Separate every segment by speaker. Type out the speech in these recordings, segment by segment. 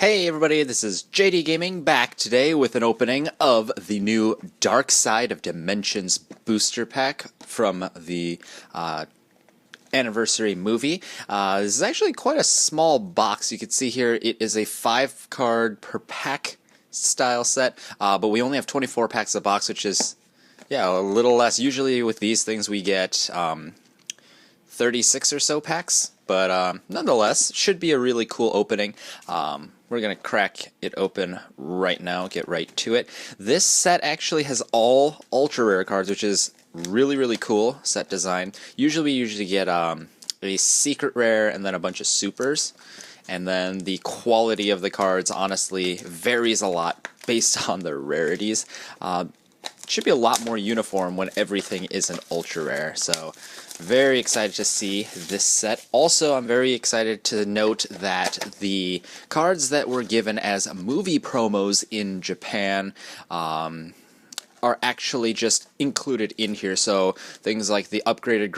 Speaker 1: Hey everybody, this is JDGaming back today with an opening of the new Dark Side of Dimensions booster pack from the anniversary movie. This is actually quite a small box. You can see here it is a 5-card per pack style set, but we only have 24 packs of box, which is, yeah, a little less. Usually with these things we get 36 or so packs, but nonetheless, should be a really cool opening. We're going to crack it open right now, get right to it. This set actually has all ultra rare cards, which is really cool set design. Usually we get a secret rare and then a bunch of supers, and then the quality of the cards honestly varies a lot based on the rarities. Should be a lot more uniform when everything is an ultra rare, so very excited to see this set. Also, I'm very excited to note that the cards that were given as movie promos in Japan are actually just included in here. So things like the upgraded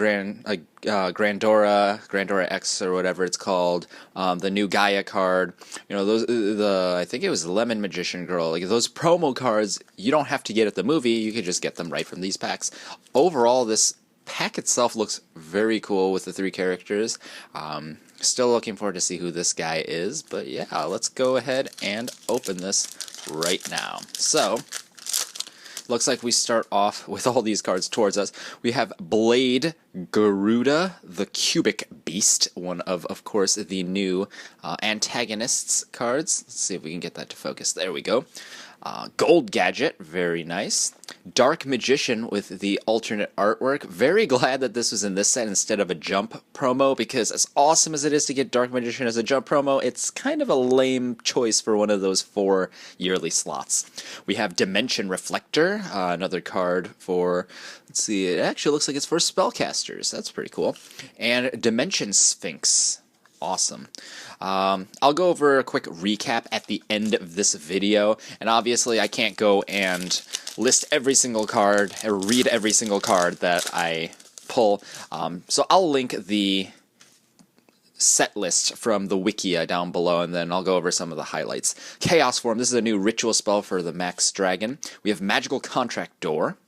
Speaker 1: Grandora X or whatever it's called, the new Gaia card, you know, I think it was the Lemon Magician Girl, like those promo cards you don't have to get at the movie, you could just get them right from these packs. Overall, this pack itself looks very cool with the 3 characters. Still looking forward to see who this guy is, but yeah, let's go ahead and open this right now. So looks like we start off with all these cards towards us. We have Blade Garuda, the Cubic Beast, one of course, the new antagonists cards. Let's see if we can get that to focus. There we go. Gold Gadget, very nice. Dark Magician with the alternate artwork. Very glad that this was in this set instead of a Jump promo, because as awesome as it is to get Dark Magician as a Jump promo, it's kind of a lame choice for one of those 4 yearly slots. We have Dimension Reflector, another card for, let's see, it actually looks like it's for spellcasters. That's pretty cool. And Dimension Sphinx. Awesome. I'll go over a quick recap at the end of this video, and obviously I can't go and list every single card or read every single card that I pull, so I'll link the set list from the Wikia down below, and then I'll go over some of the highlights. Chaos Form, this is a new ritual spell for the Max Dragon. We have Magical Contract Door,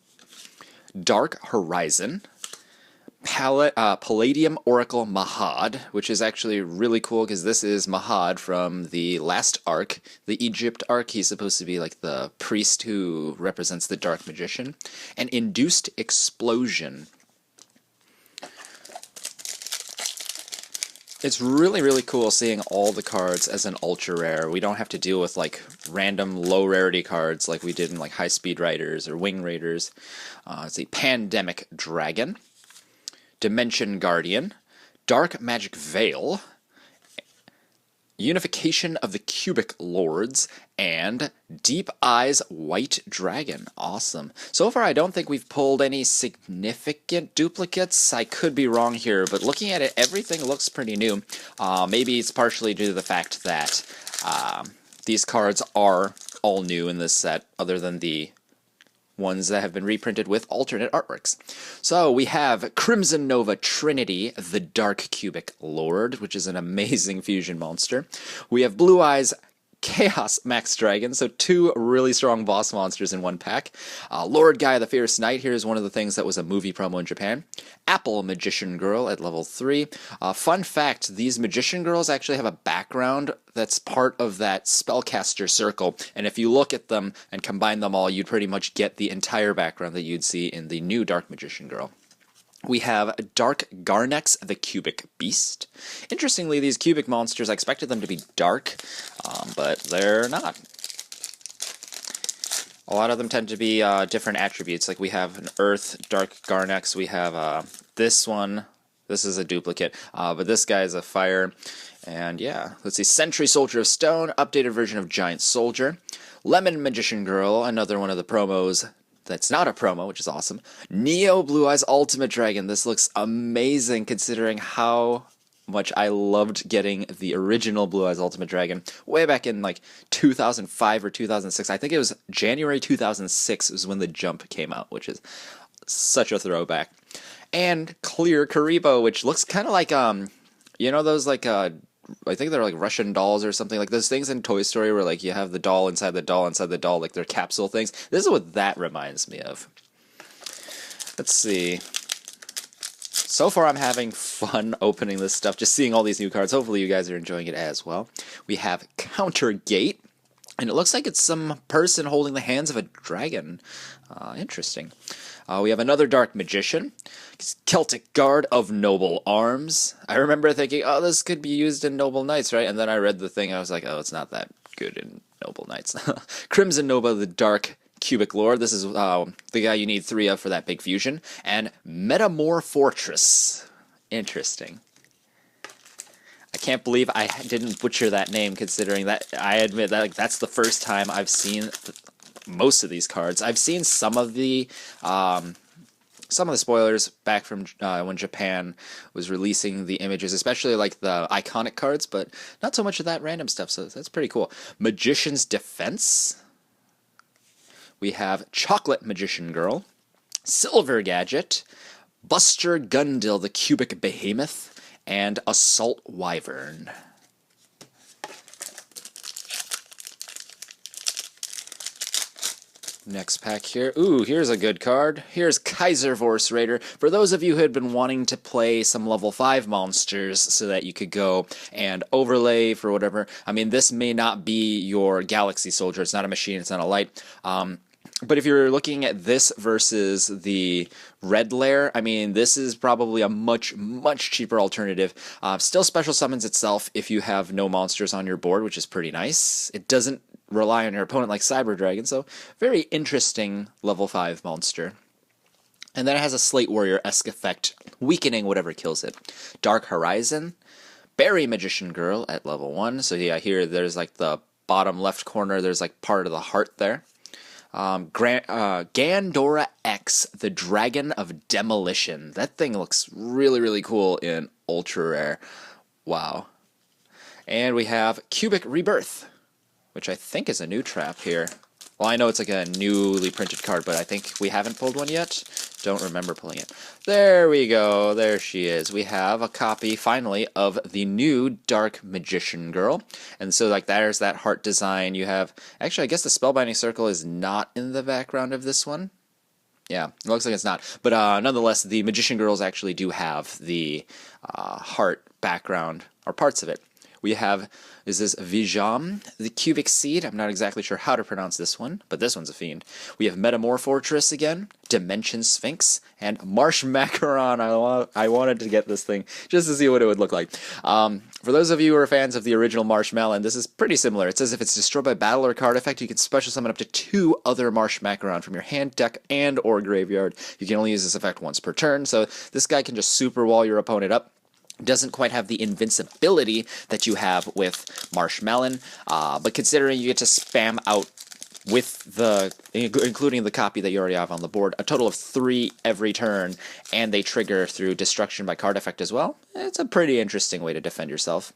Speaker 1: Dark Horizon, Palladium Oracle Mahad, which is actually really cool because this is Mahad from the last arc, the Egypt arc. He's supposed to be like the priest who represents the Dark Magician. And Induced Explosion. It's really cool seeing all the cards as an ultra rare. We don't have to deal with like random low rarity cards like we did in like High Speed Riders or Wing Raiders. It's a Pandemic Dragon, Dimension Guardian, Dark Magic Veil, Unification of the Cubic Lords, and Deep Eyes White Dragon. Awesome. So far, I don't think we've pulled any significant duplicates. I could be wrong here, but looking at it, everything looks pretty new. Maybe it's partially due to the fact that these cards are all new in this set, other than the ones that have been reprinted with alternate artworks. So we have Crimson Nova Trinity, the Dark Cubic Lord, which is an amazing fusion monster. We have Blue Eyes Chaos Max Dragon, so 2 really strong boss monsters in one pack. Lord Gaia the Fierce Knight, here's one of the things that was a movie promo in Japan. Apple Magician Girl at level 3. Fun fact, these Magician Girls actually have a background that's part of that spellcaster circle, and if you look at them and combine them all, you'd pretty much get the entire background that you'd see in the new Dark Magician Girl. We have Dark Garnex, the Cubic Beast. Interestingly, these cubic monsters, I expected them to be dark, but they're not. A lot of them tend to be different attributes. Like we have an Earth Dark Garnex, we have this one. This is a duplicate, but this guy is a fire. And yeah, let's see, Sentry Soldier of Stone, updated version of Giant Soldier. Lemon Magician Girl, another one of the promos that's not a promo, which is awesome. Neo Blue Eyes Ultimate Dragon. This looks amazing considering how much I loved getting the original Blue Eyes Ultimate Dragon way back in like 2005 or 2006. I think it was January 2006 was when the Jump came out, which is such a throwback. And Clear Karibo, which looks kind of like you know those like I think they're like Russian dolls or something, like those things in Toy Story where like you have the doll inside the doll inside the doll, like they're capsule things. This is what that reminds me of. Let's see. So far I'm having fun opening this stuff, just seeing all these new cards. Hopefully you guys are enjoying it as well. We have Countergate, and it looks like it's some person holding the hands of a dragon. Interesting. We have another Dark Magician, Celtic Guard of Noble Arms. I remember thinking, oh, this could be used in Noble Knights, right? And then I read the thing, I was like, oh, it's not that good in Noble Knights. Crimson Nova, the Dark Cubic Lord. This is the guy you need 3 of for that big fusion. And Metamorfortress. Interesting. I can't believe I didn't butcher that name, considering that I admit that like, that's the first time I've seen most of these cards. I've seen some of the spoilers back from when Japan was releasing the images, especially like the iconic cards, but not so much of that random stuff, so that's pretty cool. Magician's Defense. We have Chocolate Magician Girl, Silver Gadget, Buster Gundil, the Cubic Behemoth, and Assault Wyvern. Next pack here. Ooh, here's a good card. Here's Kaiservorse Raider. For those of you who had been wanting to play some level 5 monsters so that you could go and overlay for whatever. I mean, this may not be your Galaxy Soldier. It's not a machine. It's not a light. But if you're looking at this versus the Red Lair, I mean, this is probably a much, much cheaper alternative. Still special summons itself if you have no monsters on your board, which is pretty nice. It doesn't rely on your opponent like Cyber Dragon, so very interesting level 5 monster. And then it has a Slate Warrior-esque effect, weakening whatever kills it. Dark Horizon, Berry Magician Girl at level 1. So yeah, here there's like the bottom left corner, there's like part of the heart there. Gandora X, the Dragon of Demolition. That thing looks really, really cool in Ultra Rare. Wow. And we have Cubic Rebirth, which I think is a new trap here. Well, I know it's like a newly printed card, but I think we haven't pulled one yet. Don't remember pulling it. There we go. There she is. We have a copy, finally, of the new Dark Magician Girl. And so, like, there's that heart design. You have... Actually, I guess the Spellbinding Circle is not in the background of this one. Yeah, it looks like it's not. But nonetheless, the Magician Girls actually do have the heart background, or parts of it. We have, is this Vijam, the Cubic Seed? I'm not exactly sure how to pronounce this one, but this one's a fiend. We have Metamorfortress again, Dimension Sphinx, and Marsh Macaron. I wanted to get this thing just to see what it would look like. For those of you who are fans of the original Marshmallow, this is pretty similar. It says if it's destroyed by battle or card effect, you can special summon up to 2 other Marsh Macaron from your hand, deck, and or graveyard. You can only use this effect once per turn, so this guy can just super wall your opponent up. Doesn't quite have the invincibility that you have with Marshmallow, but considering you get to spam out with the, including the copy that you already have on the board, a total of 3 every turn, and they trigger through destruction by card effect as well, it's a pretty interesting way to defend yourself.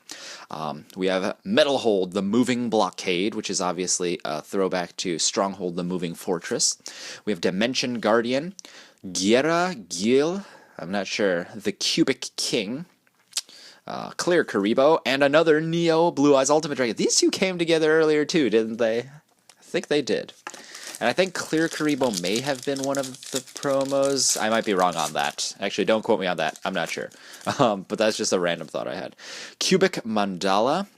Speaker 1: We have Metalhold, the Moving Blockade, which is obviously a throwback to Stronghold, the Moving Fortress. We have Dimension Guardian, Guerra Gil, I'm not sure, the Cubic King, Clear Karibo, and another Neo Blue Eyes Ultimate Dragon. These two came together earlier too, didn't they? I think they did. And I think Clear Karibo may have been one of the promos. I might be wrong on that. Actually, don't quote me on that. I'm not sure. But that's just a random thought I had. Cubic Mandala.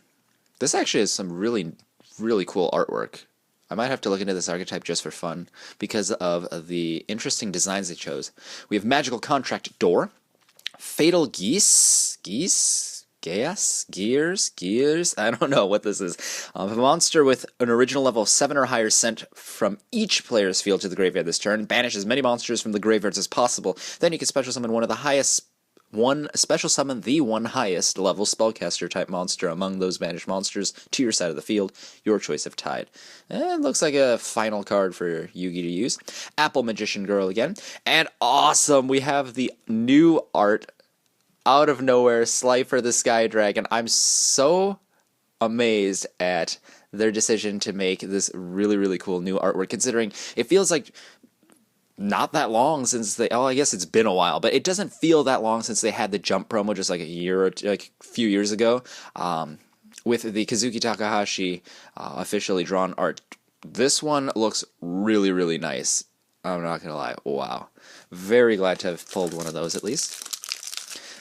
Speaker 1: This actually is some really, really cool artwork. I might have to look into this archetype just for fun because of the interesting designs they chose. We have Magical Contract Door. Fatal Geese? Gears? I don't know what this is. A monster with an original level of 7 or higher sent from each player's field to the graveyard this turn. Banish as many monsters from the graveyards as possible. Then you can special summon special summon the one highest level spellcaster type monster among those banished monsters to your side of the field. Your choice of tide. It looks like a final card for Yugi to use. Apple Magician Girl again. And awesome! We have the new art out of nowhere, Slifer the Sky Dragon. I'm so amazed at their decision to make this really, really cool new artwork, considering it feels like not that long since they. Oh, I guess it's been a while, but it doesn't feel that long since they had the Jump promo just like like a few years ago, with the Kazuki Takahashi officially drawn art. This one looks really, really nice. I'm not gonna lie. Wow, very glad to have pulled one of those at least.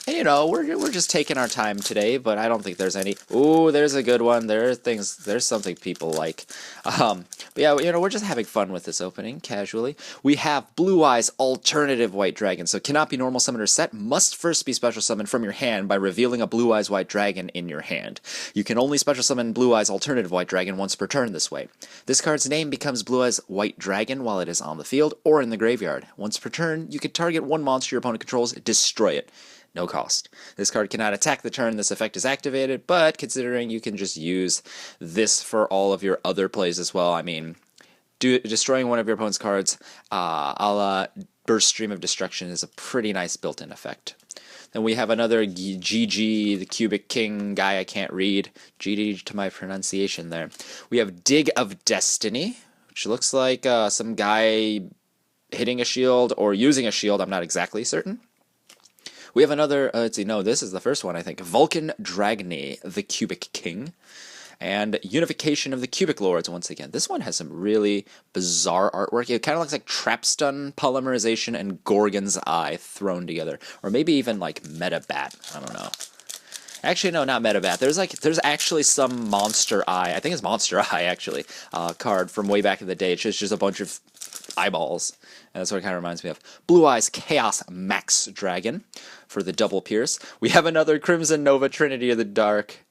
Speaker 1: And you know, we're just taking our time today, but I don't think there's any. Ooh, there's a good one. There are things. There's something people like. But yeah, you know, we're just having fun with this opening casually. We have Blue Eyes Alternative White Dragon. So cannot be normal summoner set. Must first be special summoned from your hand by revealing a Blue Eyes White Dragon in your hand. You can only special summon Blue Eyes Alternative White Dragon once per turn this way. This card's name becomes Blue Eyes White Dragon while it is on the field or in the graveyard. Once per turn, you can target one monster your opponent controls, destroy it. No cost. This card cannot attack the turn this effect is activated, but considering you can just use this for all of your other plays as well, I mean, destroying one of your opponent's cards a la Burst Stream of Destruction is a pretty nice built-in effect. Then we have another GG, the Cubic King guy I can't read. GG to my pronunciation there. We have Dig of Destiny, which looks like some guy hitting a shield or using a shield, I'm not exactly certain. We have another, let's see, no, this is the first one, I think. Vulcan Dragny, the Cubic King. And Unification of the Cubic Lords, once again. This one has some really bizarre artwork. It kind of looks like Trapstun Polymerization and Gorgon's Eye thrown together. Or maybe even like Metabat, I don't know. Actually, no, not Metabat. There's actually some Monster Eye, I think it's Monster Eye, actually, card from way back in the day. It's just a bunch of eyeballs. And that's what it kind of reminds me of. Blue Eyes Chaos Max Dragon for the double pierce. We have another Crimson Nova Trinity the Dark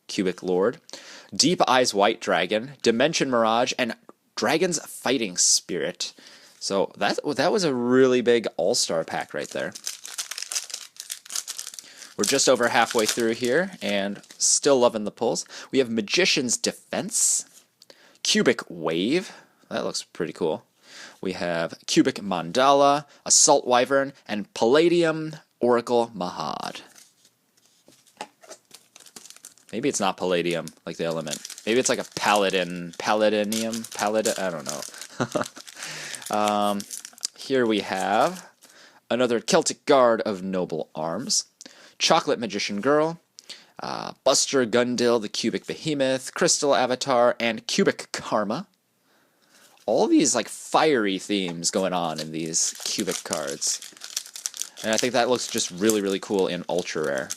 Speaker 1: Cubic Lord. Deep Eyes White Dragon, Dimension Mirage, and Dragon's Fighting Spirit. So that was a really big all-star pack right there. We're just over halfway through here, and still loving the pulls. We have Magician's Defense, Cubic Wave. That looks pretty cool. We have Cubic Mandala, Assault Wyvern, and Palladium Oracle Mahad. Maybe it's not Palladium, like the element. Maybe it's like a Paladinium, I don't know. Here we have another Celtic Guard of Noble Arms, Chocolate Magician Girl, Buster Gundil, the Cubic Behemoth, Crystal Avatar, and Cubic Karma. All these like fiery themes going on in these cubic cards. And I think that looks just really, really cool in Ultra Rare.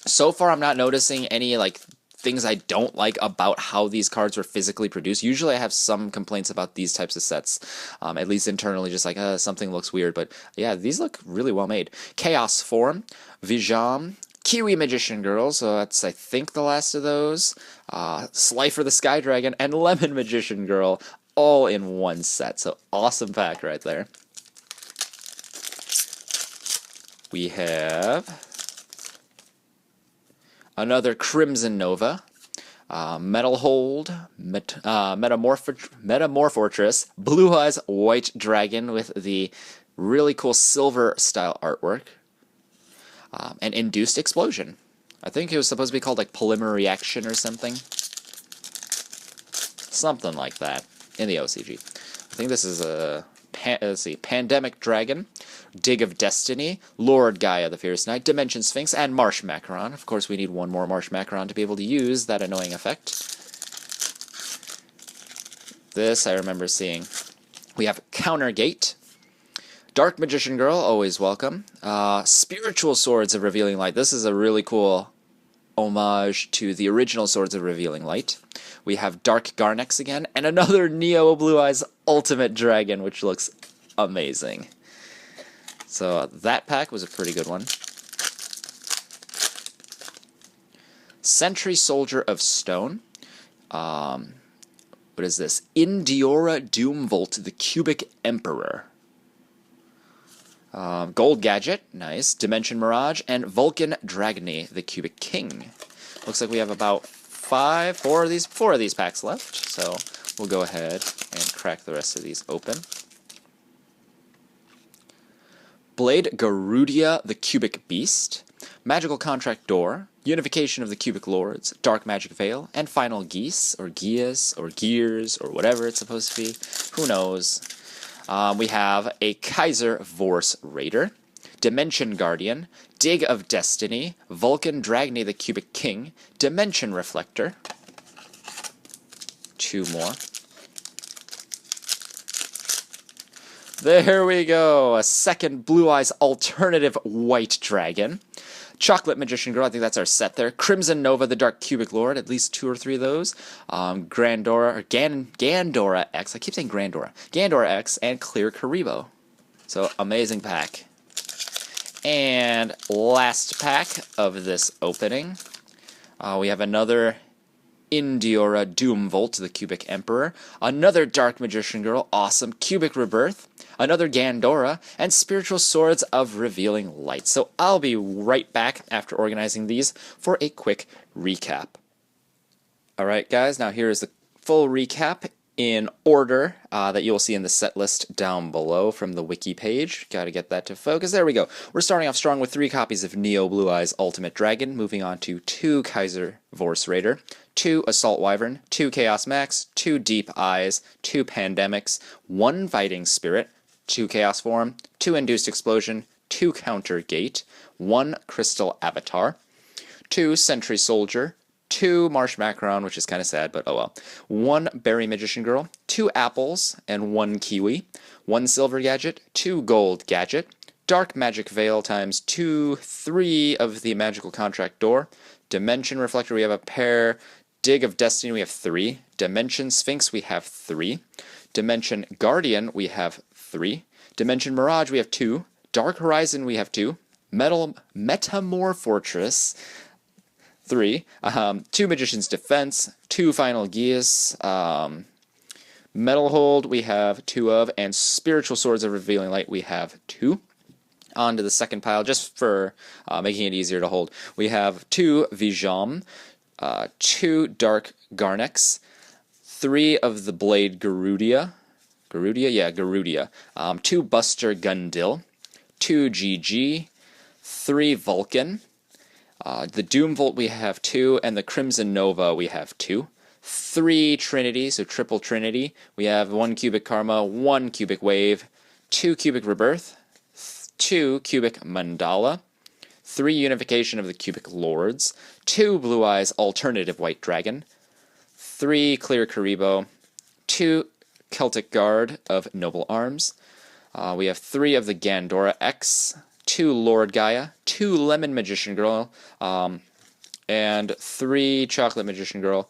Speaker 1: So far I'm not noticing any like things I don't like about how these cards were physically produced. Usually I have some complaints about these types of sets, at least internally, just like something looks weird. But yeah, these look really well made. Chaos Form, Vijam, Kiwi Magician Girl, so that's I think the last of those, Slifer the Sky Dragon, and Lemon Magician Girl, all in one set. So awesome pack right there. We have another Crimson Nova, Metal Hold, Metamorphotress, Blue Eyes White Dragon with the really cool silver style artwork, and Induced Explosion. I think it was supposed to be called like Polymer Reaction or something. Something like that in the OCG. I think this is a Pandemic Dragon, Dig of Destiny, Lord Gaia the Fierce Knight, Dimension Sphinx, and Marsh Macaron. Of course, we need one more Marsh Macaron to be able to use that annoying effect. This I remember seeing. We have Countergate, Dark Magician Girl, always welcome. Spiritual Swords of Revealing Light. This is a really cool homage to the original Swords of Revealing Light. We have Dark Garnex again, and another Neo Blue Eyes Ultimate Dragon, which looks amazing. So that pack was a pretty good one. Sentry Soldier of Stone. What is this? Indiora Doomvolt, the Cubic Emperor. Gold Gadget, nice. Dimension Mirage, and Vulcan Dragny, the Cubic King. Looks like we have about four of these packs left, so we'll go ahead and crack the rest of these open. Blade Garudia, the Cubic Beast, Magical Contract Door, Unification of the Cubic Lords, Dark Magic Veil, and Final Geese, or Geas, or Gears, or whatever it's supposed to be. Who knows? We have a Kaiser Vorse Raider, Dimension Guardian, Dig of Destiny, Vulcan Dragny the Cubic King, Dimension Reflector. 2 more. There we go, a second Blue Eyes alternative White Dragon. Chocolate Magician Girl, I think that's our set there. Crimson Nova, the Dark Cubic Lord, at least 2 or 3 of those. Grandora, or Gandora X, I keep saying Grandora. Gandora X, and Clear Karibo. So, amazing pack. And last pack of this opening, we have another Indiora Doomvolt, the Cubic Emperor, another Dark Magician Girl, awesome, Cubic Rebirth, another Gandora, and Spiritual Swords of Revealing Light. So I'll be right back after organizing these for a quick recap. Alright guys, now here is the full recap in order that you'll see in the set list down below from the wiki page. Gotta get that to focus. There we go. We're starting off strong with 3 copies of Neo Blue Eyes Ultimate Dragon, moving on to 2 Kaiser Vorse Raider, 2 Assault Wyvern, 2 Chaos Max, 2 Deep Eyes, 2 Pandemics, 1 Fighting Spirit, 2 Chaos Form, 2 Induced Explosion, 2 Counter Gate, 1 Crystal Avatar, 2 Sentry Soldier, 2 Marsh Macron, which is kind of sad, but oh well. 1 Berry Magician Girl, 2 Apples, and 1 Kiwi, 1 Silver Gadget, 2 Gold Gadget, Dark Magic Veil times 2, 3 of the Magical Contract Door, Dimension Reflector, we have a pair, Dig of Destiny, we have 3, Dimension Sphinx, we have 3, Dimension Guardian, we have 3, Dimension Mirage, we have 2, Dark Horizon, we have 2, Metamorph Fortress, 3, 2 Magician's Defense, 2 Final Geas, Metal Hold we have 2 of, and Spiritual Swords of Revealing Light we have 2. On to the second pile, just for making it easier to hold. We have 2 Vijam, 2 Dark Garnex, 3 of the Blade Garudia, Garudia, 2 Buster Gundil, 2 GG, 3 Vulcan, the Doomvolt we have 2, and the Crimson Nova we have 2. 3 Trinity, so triple Trinity. We have 1 Cubic Karma, 1 Cubic Wave, 2 Cubic Rebirth, 2 Cubic Mandala, 3 Unification of the Cubic Lords, 2 Blue Eyes Alternative White Dragon, 3 Clear Karibo, 2 Celtic Guard of Noble Arms. We have 3 of the Gandora X, 2 Lord Gaia, 2 Lemon Magician Girl, and 3 Chocolate Magician Girl,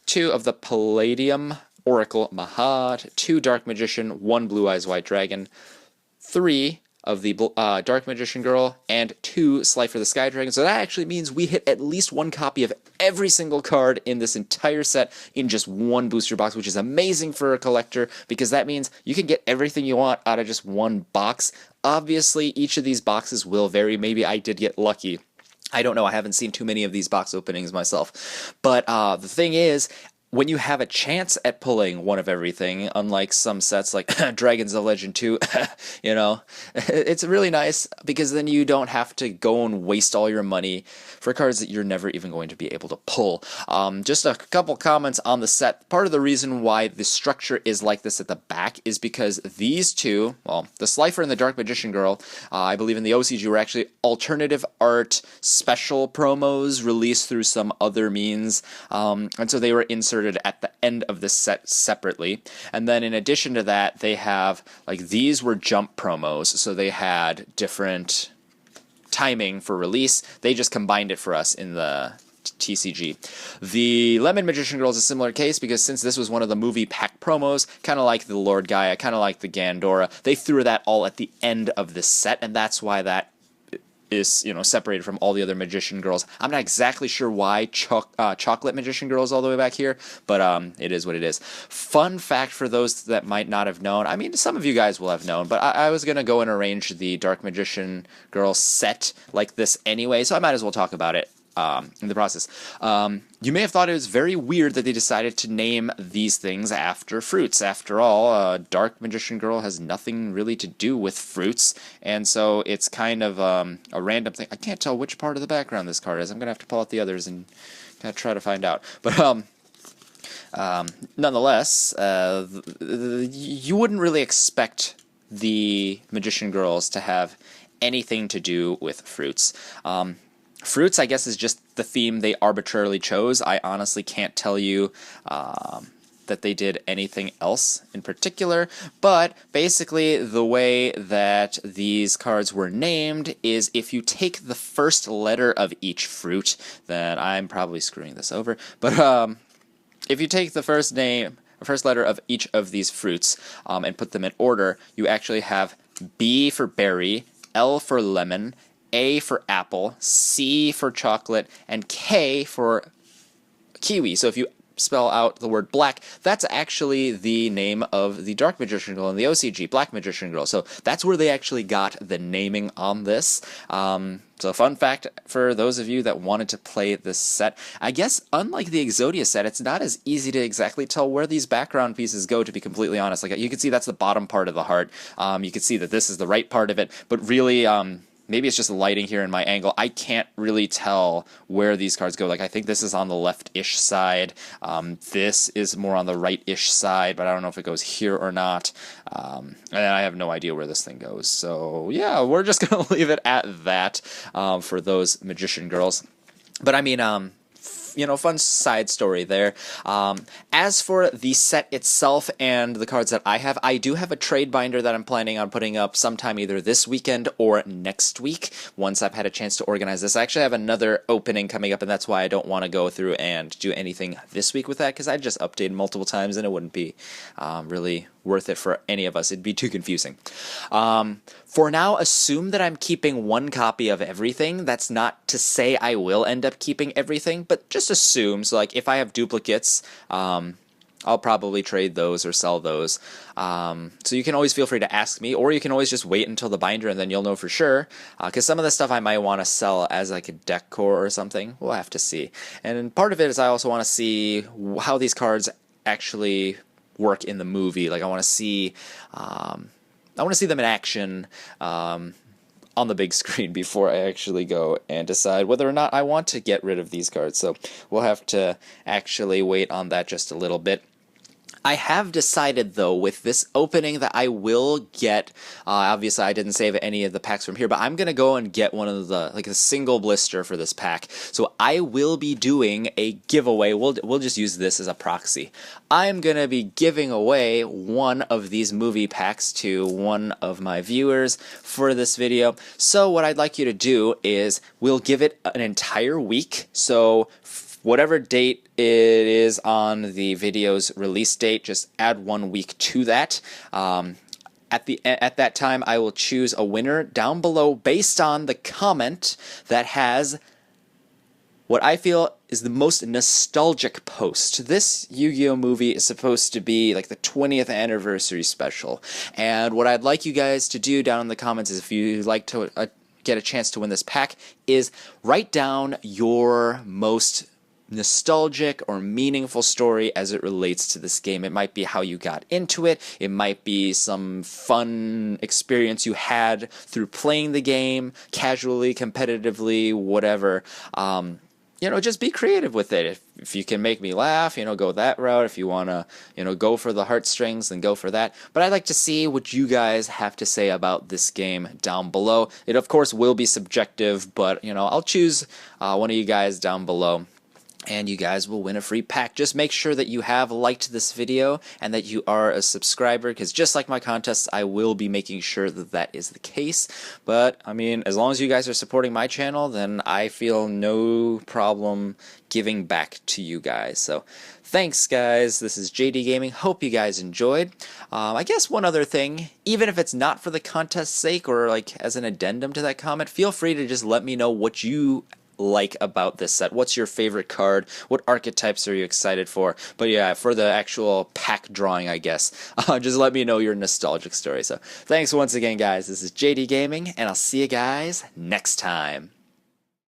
Speaker 1: 2 of the Palladium Oracle Mahad, 2 Dark Magician, 1 Blue Eyes White Dragon, 3 of the Dark Magician Girl, and 2 Slifer the Sky Dragon. So that actually means we hit at least 1 copy of every single card in this entire set in just 1 booster box, which is amazing for a collector, because that means you can get everything you want out of just 1 box. Obviously, each of these boxes will vary. Maybe I did get lucky. I don't know. I haven't seen too many of these box openings myself. But the thing is, when you have a chance at pulling one of everything, unlike some sets like Dragons of Legend 2, you know, it's really nice because then you don't have to go and waste all your money for cards that you're never even going to be able to pull. Just a couple comments on the set. Part of the reason why the structure is like this at the back is because these two, well, the Slifer and the Dark Magician Girl, I believe in the OCG, were actually alternative art special promos released through some other means, and so they were inserted at the end of the set separately. And then in addition to that, they have, like, these were jump promos, so they had different timing for release. They just combined it for us in the TCG. The Lemon Magician Girl is a similar case because since this was one of the movie pack promos, kind of like the Lord Gaia, kind of like the Gandora, they threw that all at the end of the set, and that's why that is, you know, separated from all the other Magician Girls. I'm not exactly sure why Chocolate Magician Girl is all the way back here, but it is what it is. Fun fact for those that might not have known, I mean, some of you guys will have known, but I was going to go and arrange the Dark Magician Girl set like this anyway, so I might as well talk about it in the process. You may have thought it was very weird that they decided to name these things after fruits. After all, Dark Magician Girl has nothing really to do with fruits, and so it's kind of a random thing. I can't tell which part of the background this card is. I'm going to have to pull out the others and kind of try to find out. But Nonetheless, you wouldn't really expect the Magician Girls to have anything to do with fruits. Fruits, I guess, is just the theme they arbitrarily chose. I honestly can't tell you that they did anything else in particular, but basically the way that these cards were named is if you take the first letter of each fruit, then I'm probably screwing this over, but if you take the first letter of each of these fruits and put them in order, you actually have B for berry, L for lemon, A for apple, C for chocolate, and K for kiwi. So if you spell out the word black, that's actually the name of the Dark Magician Girl in the OCG, Black Magician Girl. So that's where they actually got the naming on this. So fun fact for those of you that wanted to play this set, I guess unlike the Exodia set, it's not as easy to exactly tell where these background pieces go, to be completely honest. Like, you can see that's the bottom part of the heart. You can see that this is the right part of it, but really, maybe it's just lighting here in my angle. I can't really tell where these cards go. Like, I think this is on the left-ish side. This is more on the right-ish side, but I don't know if it goes here or not. And I have no idea where this thing goes. So, yeah, we're just going to leave it at that for those Magician Girls. But, I mean, fun side story there. As for the set itself and the cards that I do have a trade binder that I'm planning on putting up sometime either this weekend or next week, once I've had a chance to organize this. I actually have another opening coming up, and that's why I don't want to go through and do anything this week with that, because I just updated multiple times, and it wouldn't be really worth it for any of us. It'd be too confusing. For now, assume that I'm keeping one copy of everything. That's not to say I will end up keeping everything, but just assume. So, like, if I have duplicates, I'll probably trade those or sell those. So you can always feel free to ask me, or you can always just wait until the binder and then you'll know for sure. Because some of the stuff I might want to sell as like a deck core or something. We'll have to see. And part of it is I also want to see how these cards actually work in the movie. Like, I want to see them in action on the big screen before I actually go and decide whether or not I want to get rid of these cards. So we'll have to actually wait on that just a little bit. I have decided, though, with this opening that I will get, obviously I didn't save any of the packs from here, but I'm going to go and get one of the, like, a single blister for this pack. So I will be doing a giveaway. We'll just use this as a proxy. I'm going to be giving away one of these movie packs to one of my viewers for this video. So what I'd like you to do is we'll give it an entire week. So whatever date it is on the video's release date, just add 1 week to that. At that time, I will choose a winner down below based on the comment that has what I feel is the most nostalgic post. This Yu-Gi-Oh movie is supposed to be like the 20th anniversary special. And what I'd like you guys to do down in the comments is, if you'd like to get a chance to win this pack, is write down your most nostalgic or meaningful story as it relates to this game. It might be how you got into it. It might be some fun experience you had through playing the game, casually, competitively, whatever. Just be creative with it. If you can make me laugh, go that route. If you want to, go for the heartstrings, then go for that. But I'd like to see what you guys have to say about this game down below. It, of course, will be subjective, but, I'll choose one of you guys down below, and you guys will win a free pack. Just make sure that you have liked this video and that you are a subscriber, because just like my contests, I will be making sure that that is the case. But, I mean, as long as you guys are supporting my channel, then I feel no problem giving back to you guys. So, thanks, guys. This is JDGaming. Hope you guys enjoyed. I guess one other thing, even if it's not for the contest's sake or like as an addendum to that comment, feel free to just let me know what you like about this set. What's your favorite card? What archetypes are you excited for? But yeah, for the actual pack drawing, I guess, just let me know your nostalgic story. So thanks once again, guys. This is JD Gaming, and I'll see you guys next time.